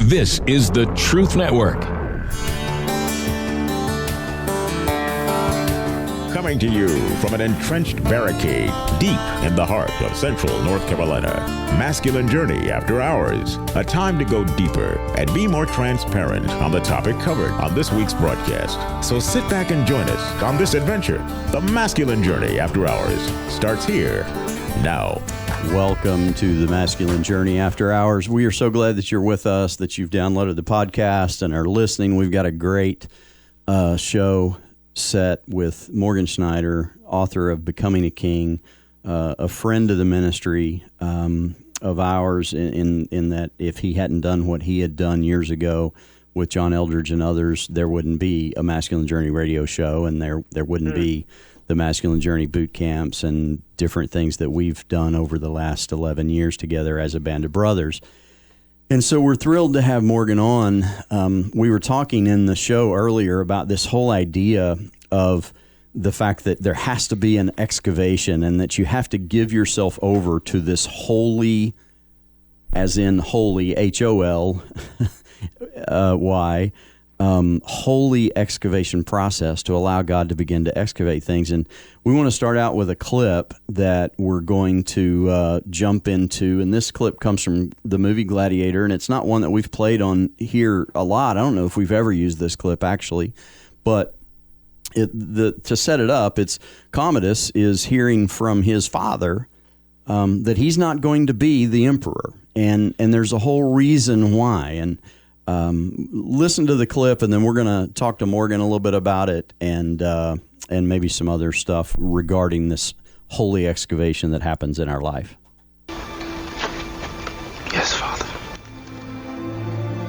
This is the Truth Network. Coming to you from an entrenched barricade deep in the heart of central North Carolina. Masculine Journey After Hours. A time to go deeper and be more transparent on the topic covered on this week's broadcast. So sit back and join us on this adventure. The Masculine Journey After Hours starts here now. Welcome to the Masculine Journey After Hours. We are so glad that you're with us, that you've downloaded the podcast and are listening. We've got a great show set with Morgan Snyder, author of Becoming a King, a friend of the ministry of ours in that if he hadn't done what he had done years ago with John Eldridge and others, there wouldn't be a Masculine Journey radio show, and there wouldn't be the Masculine Journey boot camps and different things that we've done over the last 11 years together as a band of brothers. And so we're thrilled to have Morgan on. We were talking in the show earlier about this whole idea of the fact that there has to be an excavation and that you have to give yourself over to this holy, as in holy, H-O-L-Y, holy excavation process to allow God to begin to excavate things. And we want to start out with a clip that we're going to jump into. And this clip comes from the movie Gladiator, and it's not one that we've played on here a lot. I don't know if we've ever used this clip, actually. But to set it up, it's Commodus is hearing from his father that he's not going to be the emperor. And there's a whole reason why. And listen to the clip, and then we're going to talk to Morgan a little bit about it and maybe some other stuff regarding this holy excavation that happens in our life. Yes, Father.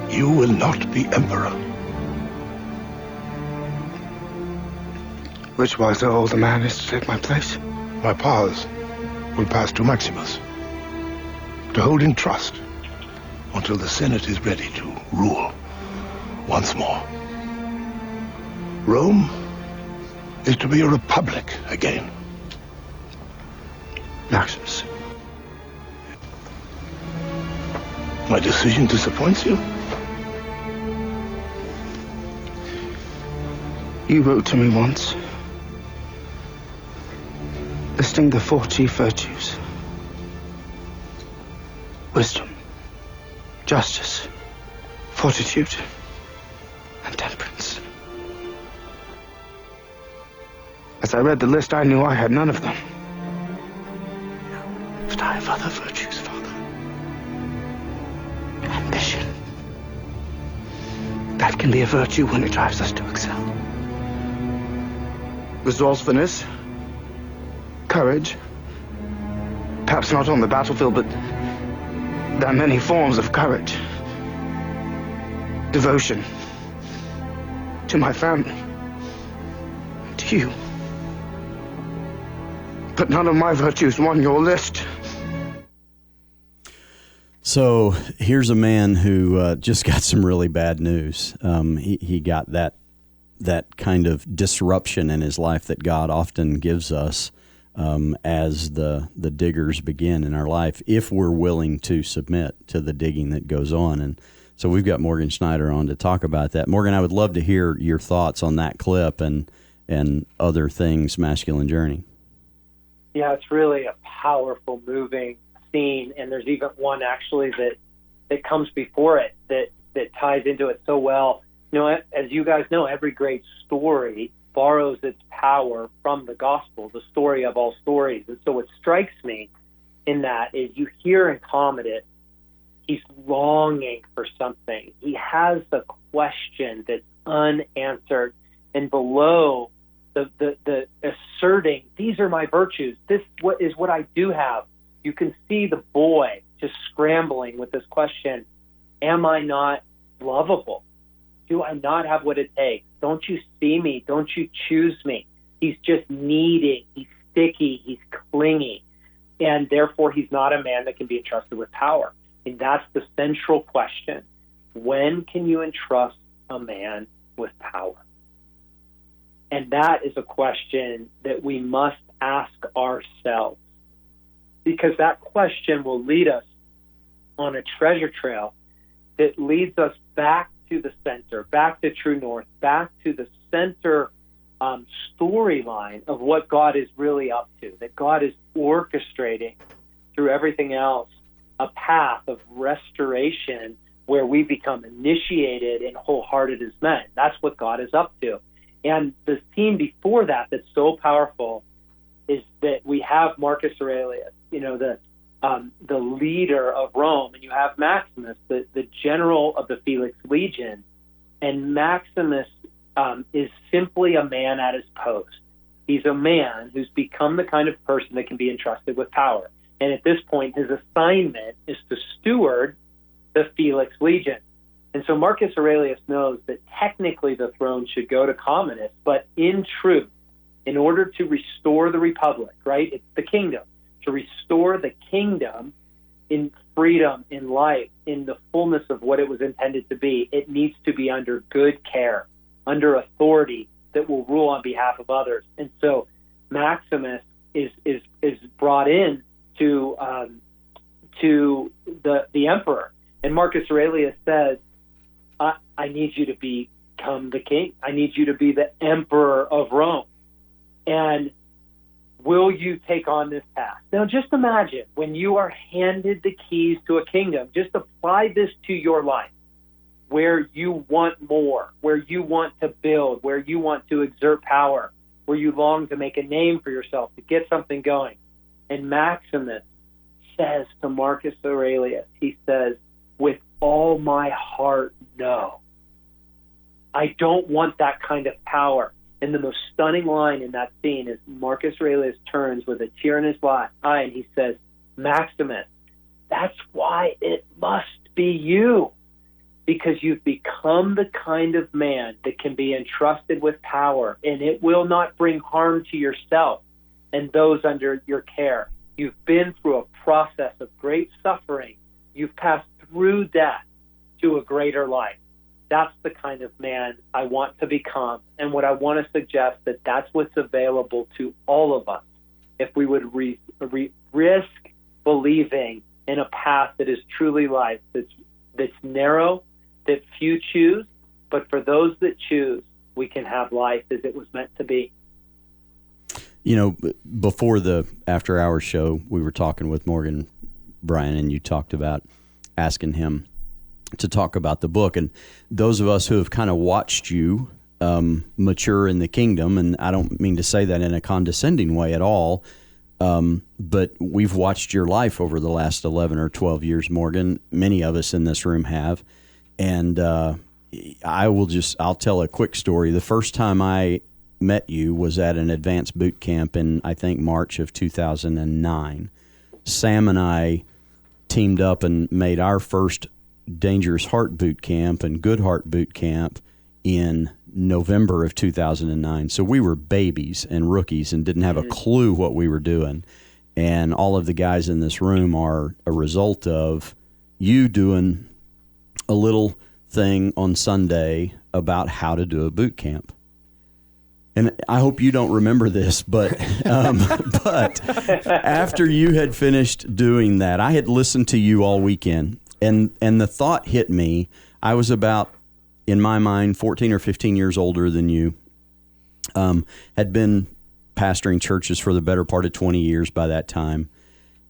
You will not be emperor. Which wiser older man is to take my place? My powers will pass to Maximus, to hold in trust until the Senate is ready to rule once more. Rome is to be a republic again. Maximus. My decision disappoints you? You wrote to me once, listing the 4 chief virtues: wisdom, justice, fortitude, and temperance. As I read the list, I knew I had none of them. But I have other virtues, Father. Ambition. That can be a virtue when it drives us to excel. Resourcefulness. Courage. Perhaps not on the battlefield, but there are many forms of courage. Devotion. To my family. To you. But none of my virtues won your list. So here's a man who just got some really bad news. He got that kind of disruption in his life that God often gives us as the diggers begin in our life, if we're willing to submit to the digging that goes on. And so we've got Morgan Snyder on to talk about that. Morgan, I would love to hear your thoughts on that clip and other things, Masculine Journey. Yeah, it's really a powerful, moving scene, and there's even one actually that comes before it that ties into it so well. You know, as you guys know, every great story borrows its power from the gospel, the story of all stories. And so what strikes me in that is you hear in Commodus, he's longing for something. He has the question that's unanswered, and below the asserting, these are my virtues, this is what I do have. You can see the boy just scrambling with this question, am I not lovable? Do I not have what it takes? Don't you see me? Don't you choose me? He's just needing, he's sticky, he's clingy, and therefore he's not a man that can be entrusted with power. And that's the central question. When can you entrust a man with power? And that is a question that we must ask ourselves, because that question will lead us on a treasure trail that leads us back to the center, back to true north, back to the center storyline of what God is really up to, that God is orchestrating through everything else a path of restoration where we become initiated and wholehearted as men. That's what God is up to. And the theme before that that's so powerful is that we have Marcus Aurelius, the leader of Rome, and you have Maximus, the general of the Felix Legion. And Maximus is simply a man at his post. He's a man who's become the kind of person that can be entrusted with power. And at this point, his assignment is to steward the Felix Legion. And so Marcus Aurelius knows that technically the throne should go to Commodus, but in truth, in order to restore the republic, right? It's the kingdom. To restore the kingdom in freedom, in life, in the fullness of what it was intended to be, it needs to be under good care, under authority that will rule on behalf of others. And so Maximus is brought in to the emperor. And Marcus Aurelius says, I need you to become the king. I need you to be the emperor of Rome. And will you take on this task? Now, just imagine when you are handed the keys to a kingdom, just apply this to your life, where you want more, where you want to build, where you want to exert power, where you long to make a name for yourself, to get something going. And Maximus says to Marcus Aurelius, he says, with all my heart, no. I don't want that kind of power. And the most stunning line in that scene is Marcus Aurelius turns with a tear in his eye and he says, Maximus, that's why it must be you, because you've become the kind of man that can be entrusted with power, and it will not bring harm to yourself and those under your care. You've been through a process of great suffering. You've passed through death to a greater life. That's the kind of man I want to become. And what I want to suggest that that's what's available to all of us if we would risk believing in a path that is truly life, that's narrow, that few choose, but for those that choose, we can have life as it was meant to be. You know, before the After Hours show, we were talking with Morgan, Brian, and you talked about asking him to talk about the book. And those of us who have kind of watched you mature in the kingdom, and I don't mean to say that in a condescending way at all, but we've watched your life over the last 11 or 12 years, Morgan. Many of us in this room have. And I'll tell a quick story. The first time I met you was at an advanced boot camp in, I think, March of 2009. Sam and I teamed up and made our first Dangerous Heart boot camp and Good Heart boot camp in November of 2009. So we were babies and rookies and didn't have a clue what we were doing. And all of the guys in this room are a result of you doing a little thing on Sunday about how to do a boot camp. And I hope you don't remember this, but after you had finished doing that, I had listened to you all weekend, and the thought hit me. I was about, in my mind, 14 or 15 years older than you, had been pastoring churches for the better part of 20 years by that time.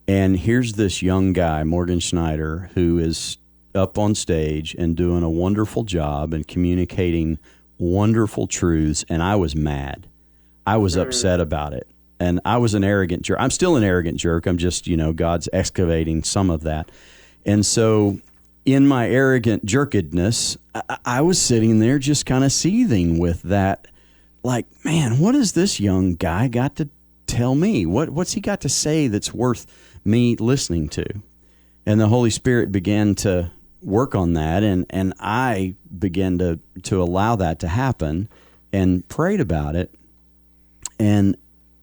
And here's this young guy, Morgan Snyder, who is up on stage and doing a wonderful job and communicating wonderful truths, and I was mad. I was upset about it. And I was an arrogant jerk. I'm still an arrogant jerk. I'm just, God's excavating some of that. And so in my arrogant jerkedness, I was sitting there just kind of seething with that. Like, man, what has this young guy got to tell me? What's he got to say that's worth me listening to? And the Holy Spirit began to work on that, and I began to allow that to happen and prayed about it. And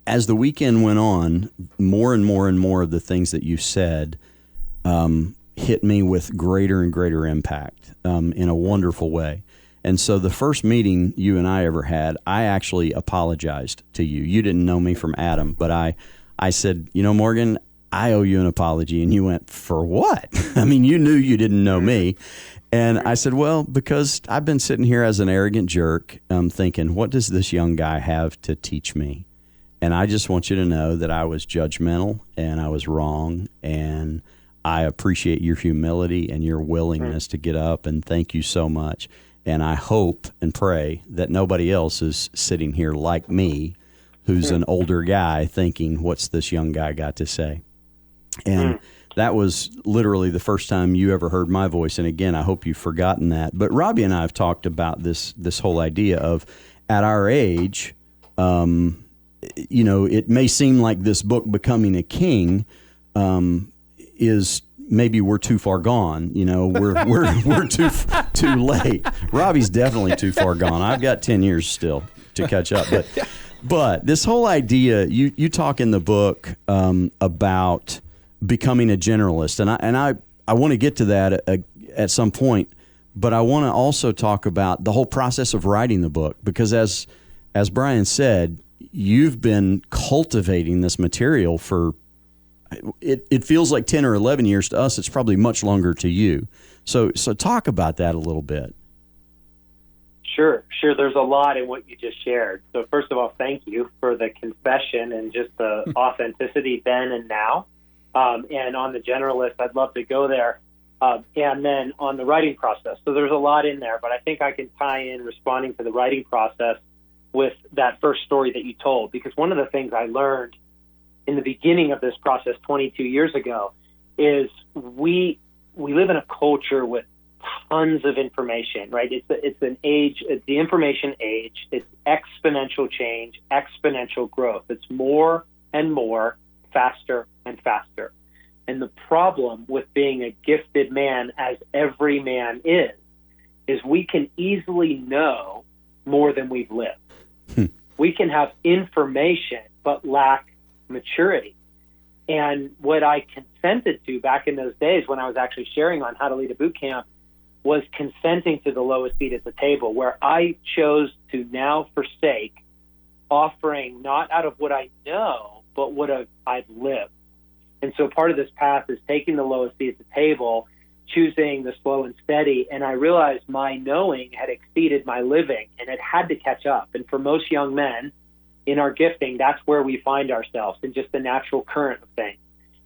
as the weekend went on, more and more and more of the things that you said hit me with greater and greater impact in a wonderful way. And so the first meeting you and I ever had, I actually apologized to you. You didn't know me from Adam, but I said, Morgan, I owe you an apology. And you went, for what? I mean, you knew you didn't know me. And I said, well, because I've been sitting here as an arrogant jerk, thinking, what does this young guy have to teach me? And I just want you to know that I was judgmental and I was wrong. And I appreciate your humility and your willingness to get up. And thank you so much. And I hope and pray that nobody else is sitting here like me, who's an older guy, thinking, what's this young guy got to say? And that was literally the first time you ever heard my voice. And again, I hope you've forgotten that. But Robbie and I have talked about this whole idea of, at our age, you know, it may seem like this book, Becoming a King, is maybe we're too far gone. You know, we're too late. Robbie's definitely too far gone. I've got 10 years still to catch up. But this whole idea, you talk in the book about becoming a generalist, and I want to get to that at some point. But I want to also talk about the whole process of writing the book, because as Brian said, you've been cultivating this material for, it feels like 10 or 11 years to us. It's probably much longer to you. So talk about that a little bit. Sure. There's a lot in what you just shared. So first of all, thank you for the confession and just the authenticity then and now. And on the generalist, I'd love to go there. And then on the writing process. So there's a lot in there, but I think I can tie in responding to the writing process with that first story that you told, because one of the things I learned in the beginning of this process 22 years ago is we live in a culture with tons of information, right? It's an age, it's the information age. It's exponential change, exponential growth. It's more and more, faster and faster. And the problem with being a gifted man, as every man is we can easily know more than we've lived. We can have information but lack maturity. And what I consented to back in those days when I was actually sharing on how to lead a boot camp was consenting to the lowest seat at the table, where I chose to now forsake offering not out of what I know, but what I've lived. And so part of this path is taking the lowest seat at the table, choosing the slow and steady. And I realized my knowing had exceeded my living, and it had to catch up. And for most young men in our gifting, that's where we find ourselves, in just the natural current of things.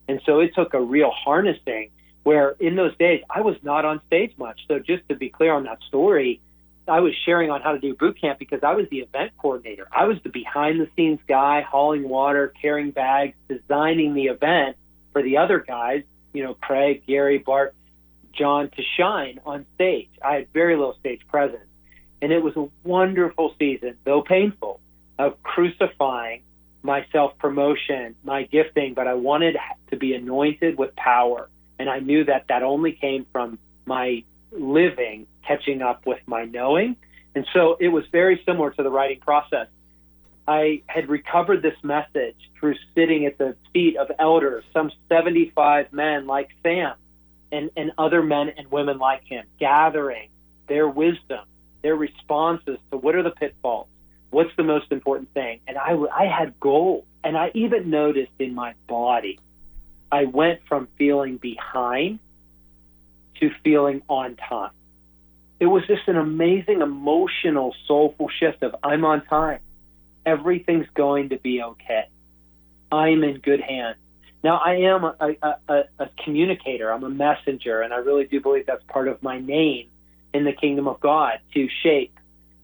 And so it took a real harnessing, where in those days I was not on stage much. So just to be clear on that story, I was sharing on how to do boot camp because I was the event coordinator. I was the behind the scenes guy, hauling water, carrying bags, designing the event for the other guys, you know, Craig, Gary, Bart, John, to shine on stage. I had very little stage presence. And it was a wonderful season, though painful, of crucifying my self-promotion, my gifting, but I wanted to be anointed with power. And I knew that only came from my living catching up with my knowing. And so it was very similar to the writing process. I had recovered this message through sitting at the feet of elders, some 75 men like Sam and other men and women like him, gathering their wisdom, their responses to what are the pitfalls, what's the most important thing. And I had gold. And I even noticed in my body, I went from feeling behind to feeling on time. It was just an amazing emotional, soulful shift of I'm on time. Everything's going to be okay. I'm in good hands. Now, I am a communicator. I'm a messenger, and I really do believe that's part of my name in the kingdom of God, to shape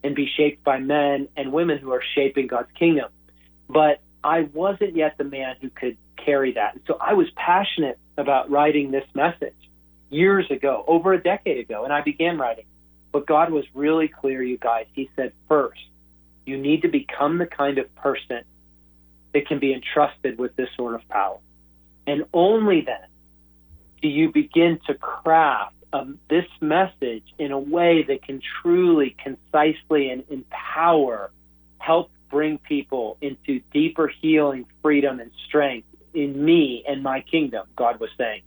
and be shaped by men and women who are shaping God's kingdom. But I wasn't yet the man who could carry that. And so I was passionate about writing this message years ago, over a decade ago, and I began writing. But God was really clear, you guys. He said, first, you need to become the kind of person that can be entrusted with this sort of power. And only then do you begin to craft this message in a way that can truly, concisely, and in power help bring people into deeper healing, freedom, and strength in me and my kingdom, God was saying.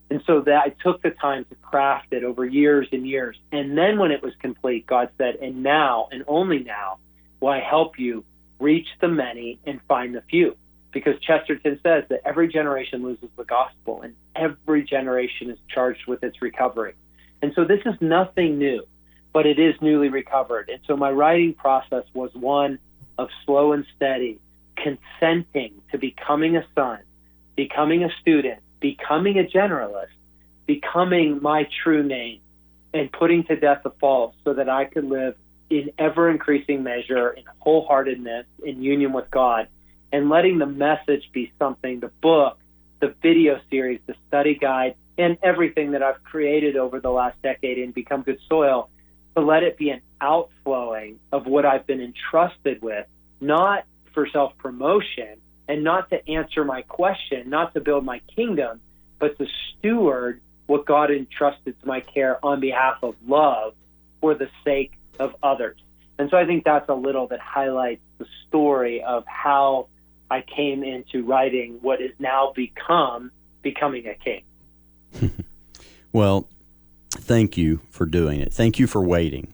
And so that I took the time to craft it over years and years. And then when it was complete, God said, and now, and only now, will I help you reach the many and find the few. because Chesterton says that every generation loses the gospel and every generation is charged with its recovery. And so this is nothing new, but it is newly recovered. And so my writing process was one of slow and steady, consenting to becoming a son, becoming a student, becoming a generalist, becoming my true name, and putting to death the false so that I could live in ever-increasing measure, in wholeheartedness, in union with God, and letting the message be something, the book, the video series, the study guide, and everything that I've created over the last decade in Become Good Soil, to let it be an outflowing of what I've been entrusted with, not for self-promotion and not to answer my question, not to build my kingdom, but to steward what God entrusted to my care on behalf of love for the sake of others. And so I think that's a little that highlights the story of how I came into writing what is now becoming a king. Well, thank you for doing it. Thank you for waiting.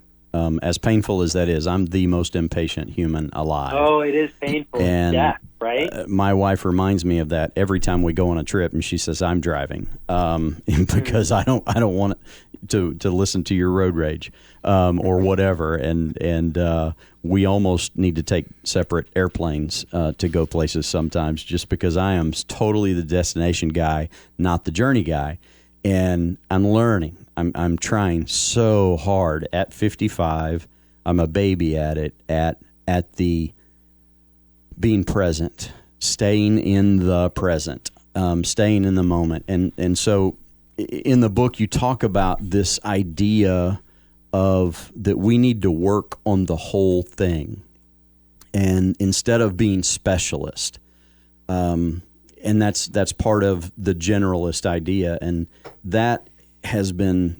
As painful as that is, I'm the most impatient human alive. Oh, it is painful. And death, right? My wife reminds me of that every time we go on a trip, and she says I'm driving because I don't want to listen to your road rage or whatever. And we almost need to take separate airplanes to go places sometimes, just because I am totally the destination guy, not the journey guy. And I'm learning. I'm trying so hard at 55. I'm a baby at it, at the being present, staying in the present, staying in the moment. And so in the book, you talk about this idea of that we need to work on the whole thing. And instead of being specialist, and that's part of the generalist idea. And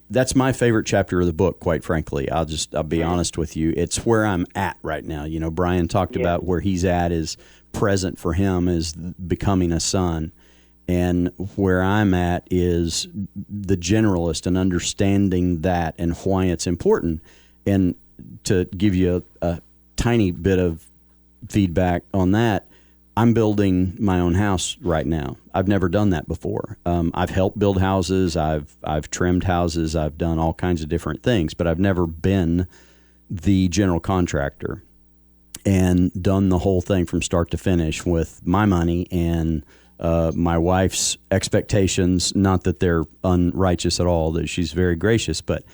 that's my favorite chapter of the book, quite frankly. I'll be honest with you. It's where I'm at right now. You know, Brian talked about where he's at is present for him is becoming a son. And where I'm at is the generalist and understanding that and why it's important. And to give you a tiny bit of feedback on that, I'm building my own house right now. I've never done that before. I've helped build houses. I've trimmed houses. I've done all kinds of different things, but I've never been the general contractor and done the whole thing from start to finish with my money and my wife's expectations. Not that they're unrighteous at all, that she's very gracious, but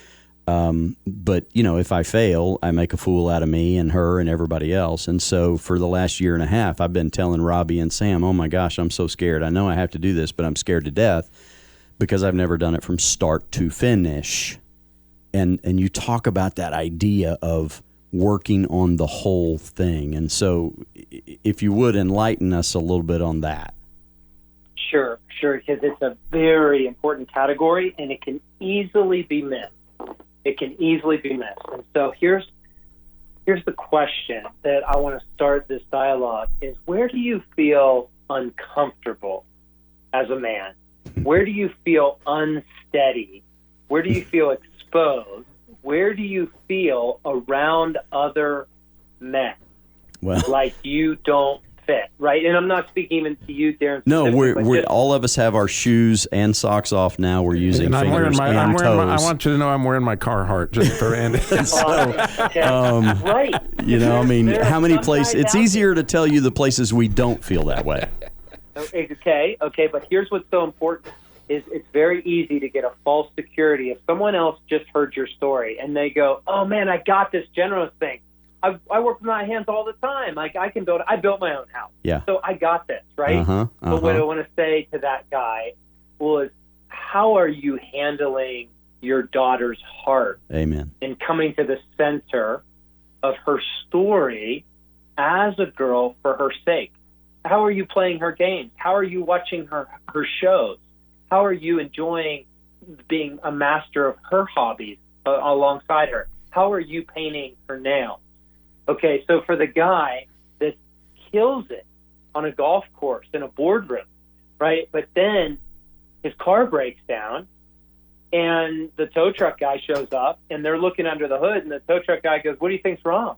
you know, if I fail, I make a fool out of me and her and everybody else. And so for the last year and a half, I've been telling Robbie and Sam, oh my gosh, I'm so scared. I know I have to do this, but I'm scared to death because I've never done it from start to finish. And you talk about that idea of working on the whole thing. And so if you would enlighten us a little bit on that. Sure, because it's a very important category and it can easily be missed. And so here's the question that I want to start this dialogue is, where do you feel uncomfortable as a man? Where do you feel unsteady? Where do you feel exposed? Where do you feel around other men? Well, like you don't fit, right? And I'm not speaking even to you, Darren. No, we're all of us have our shoes and socks off now. We're using fingers and toes. I want you to know I'm wearing my Carhartt just for Andy. Right. You know, I mean, how many places? It's easier to tell you the places we don't feel that way. Okay, but here's what's so important is it's very easy to get a false security. If someone else just heard your story and they go, oh man, I got this generous thing. I work with my hands all the time. Like I built my own house. Yeah. So I got this, right? But what I want to say to that guy was, how are you handling your daughter's heart? Amen. And coming to the center of her story as a girl for her sake. How are you playing her games? How are you watching her shows? How are you enjoying being a master of her hobbies alongside her? How are you painting her nails? Okay, so for the guy that kills it on a golf course in a boardroom, right? But then his car breaks down and the tow truck guy shows up and they're looking under the hood and the tow truck guy goes, what do you think's wrong?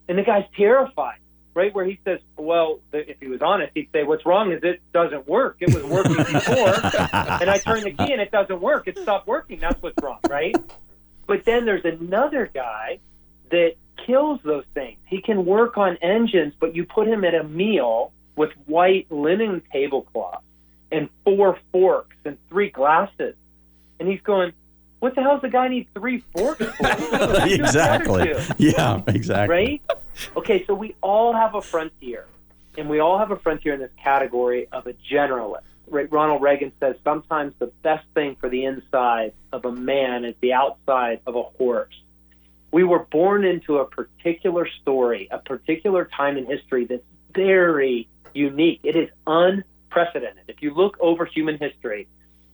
And the guy's terrified, right? Where he says, well, if he was honest, he'd say, what's wrong is it doesn't work. It was working before, and I turned the key and it doesn't work. It stopped working. That's what's wrong, right? But then there's another guy that kills those things. He can work on engines, but you put him at a meal with white linen tablecloth and 4 forks and 3 glasses. And he's going, what the hell does the guy need 3 forks for? Exactly. Yeah, exactly. Right? Okay, so we all have a frontier. And we all have a frontier in this category of a generalist. Right? Ronald Reagan says sometimes the best thing for the inside of a man is the outside of a horse. We were born into a particular story, a particular time in history that's very unique. It is unprecedented. If you look over human history,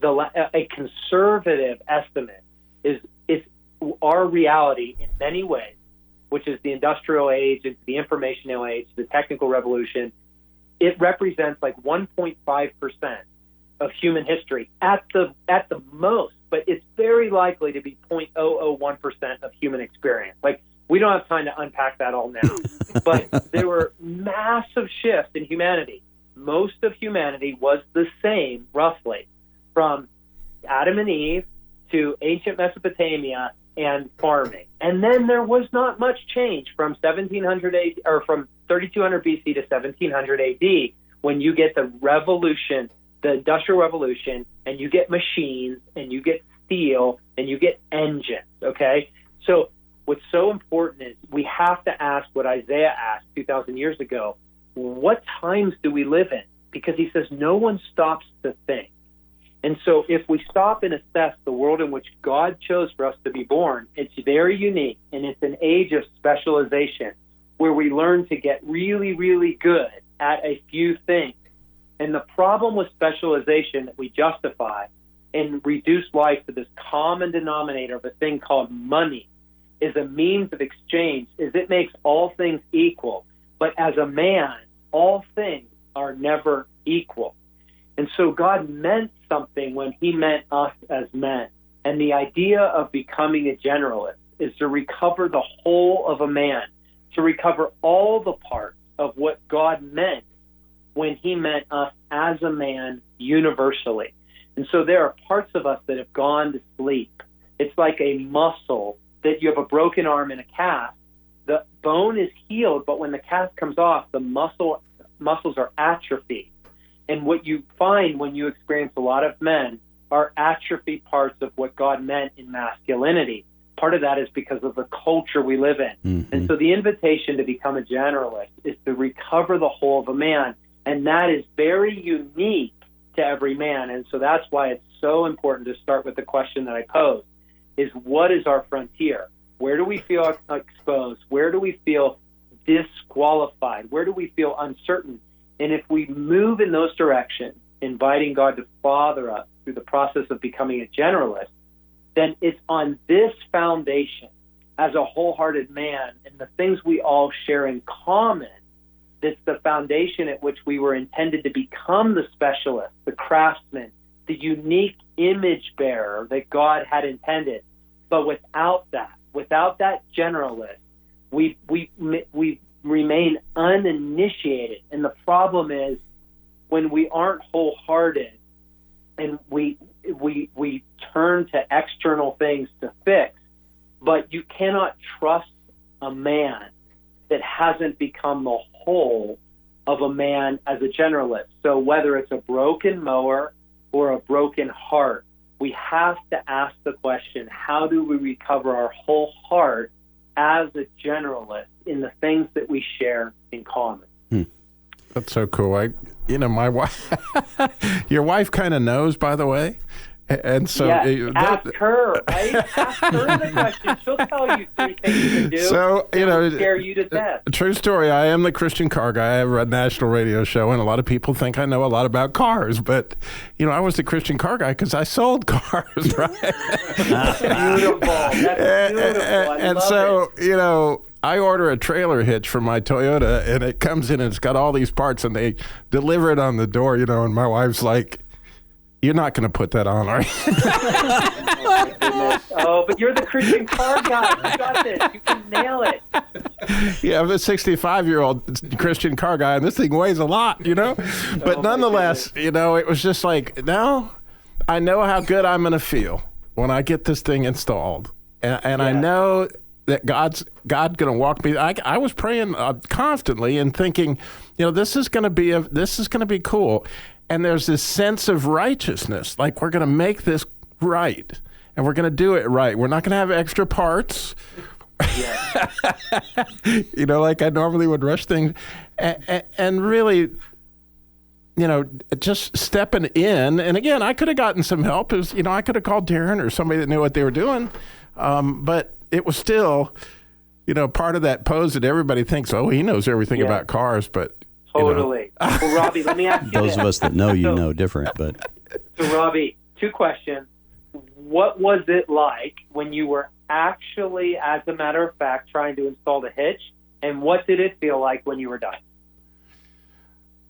a conservative estimate is our reality in many ways, which is the industrial age, into the informational age, the technical revolution. It represents like 1.5% of human history at the most, but it's very likely to be 0.001% of human experience. Like, we don't have time to unpack that all now, but there were massive shifts in humanity. Most of humanity was the same, roughly, from Adam and Eve to ancient Mesopotamia and farming. And then there was not much change from 1700 AD, or from 3200 BC to 1700 AD, when you get the revolution, the Industrial Revolution, and you get machines, and you get steel, and you get engines, okay? So what's so important is we have to ask what Isaiah asked 2,000 years ago, what times do we live in? Because he says no one stops to think. And so if we stop and assess the world in which God chose for us to be born, it's very unique, and it's an age of specialization where we learn to get really, really good at a few things. And the problem with specialization that we justify and reduce life to this common denominator of a thing called money is a means of exchange, is it makes all things equal. But as a man, all things are never equal. And so God meant something when he meant us as men. And the idea of becoming a generalist is to recover the whole of a man, to recover all the parts of what God meant when he meant us as a man universally. And so there are parts of us that have gone to sleep. It's like a muscle that you have a broken arm in a cast. The bone is healed, but when the cast comes off, the muscles are atrophied. And what you find when you experience a lot of men are atrophied parts of what God meant in masculinity. Part of that is because of the culture we live in. Mm-hmm. And so the invitation to become a generalist is to recover the whole of a man. And that is very unique to every man. And so that's why it's so important to start with the question that I posed, is what is our frontier? Where do we feel exposed? Where do we feel disqualified? Where do we feel uncertain? And if we move in those directions, inviting God to father us through the process of becoming a generalist, then it's on this foundation as a wholehearted man and the things we all share in common that's the foundation at which we were intended to become the specialist, the craftsman, the unique image bearer that God had intended. But without that generalist, we remain uninitiated. And the problem is when we aren't wholehearted and we turn to external things to fix, but you cannot trust a man that hasn't become the whole of a man as a generalist. So whether it's a broken mower or a broken heart, we have to ask the question, how do we recover our whole heart as a generalist in the things that we share in common? That's so cool. My wife, your wife kind of knows, by the way. And so ask her, right? Ask her the question. She'll tell you 3 things to do. So, scare you to death. True story. I am the Christian car guy. I have a national radio show, and a lot of people think I know a lot about cars. But, I was the Christian car guy because I sold cars, right? Beautiful. That's beautiful. And so, I order a trailer hitch from my Toyota, and it comes in, and it's got all these parts, and they deliver it on the door, and my wife's like, you're not going to put that on, are you? Oh, but you're the Christian car guy. You got this. You can nail it. Yeah, I'm a 65-year-old Christian car guy, and this thing weighs a lot, you know? But nonetheless, you know, it was just like, now I know how good I'm going to feel when I get this thing installed. And I know that God's going to walk me. I was praying constantly and thinking, you know, this is going to be cool. And there's this sense of righteousness, like we're going to make this right, and we're going to do it right. We're not going to have extra parts. Yeah. You know, like I normally would rush things, and really, you know, just stepping in. And again, I could have gotten some help. You know, I could have called Darren or somebody that knew what they were doing, but it was still, you know, part of that pose that everybody thinks, oh, he knows everything about cars, but totally. You know. Well, Robbie, let me ask you those this. of us that know you know different, but so Robbie, 2 questions. What was it like when you were actually, as a matter of fact, trying to install the hitch, and what did it feel like when you were done?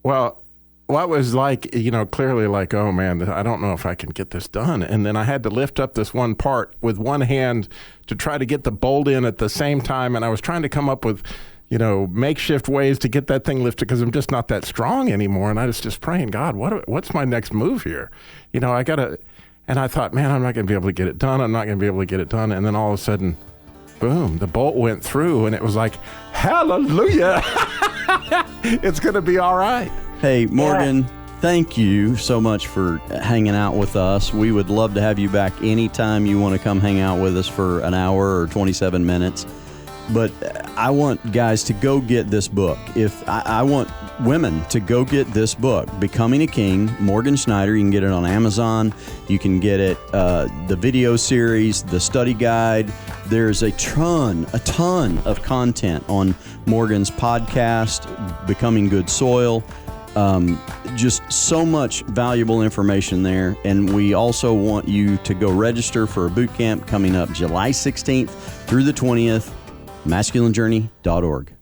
Well, what was like, you know, clearly like, oh man, I don't know if I can get this done. And then I had to lift up this one part with one hand to try to get the bolt in at the same time. And I was trying to come up with, you know, makeshift ways to get that thing lifted because I'm just not that strong anymore. And I was just praying, God, what's my next move here? You know, and I thought, man, I'm not going to be able to get it done. I'm not going to be able to get it done. And then all of a sudden, boom, the bolt went through, and it was like, hallelujah. It's going to be all right. Hey, Morgan, thank you so much for hanging out with us. We would love to have you back anytime you want to come hang out with us for an hour or 27 minutes. But I want guys to go get this book. I want women to go get this book, Becoming a King, Morgan Snyder. You can get it on Amazon. You can get it, the video series, the study guide. There's a ton of content on Morgan's podcast, Becoming Good Soil. Just so much valuable information there. And we also want you to go register for a boot camp coming up July 16th through the 20th, masculinejourney.org.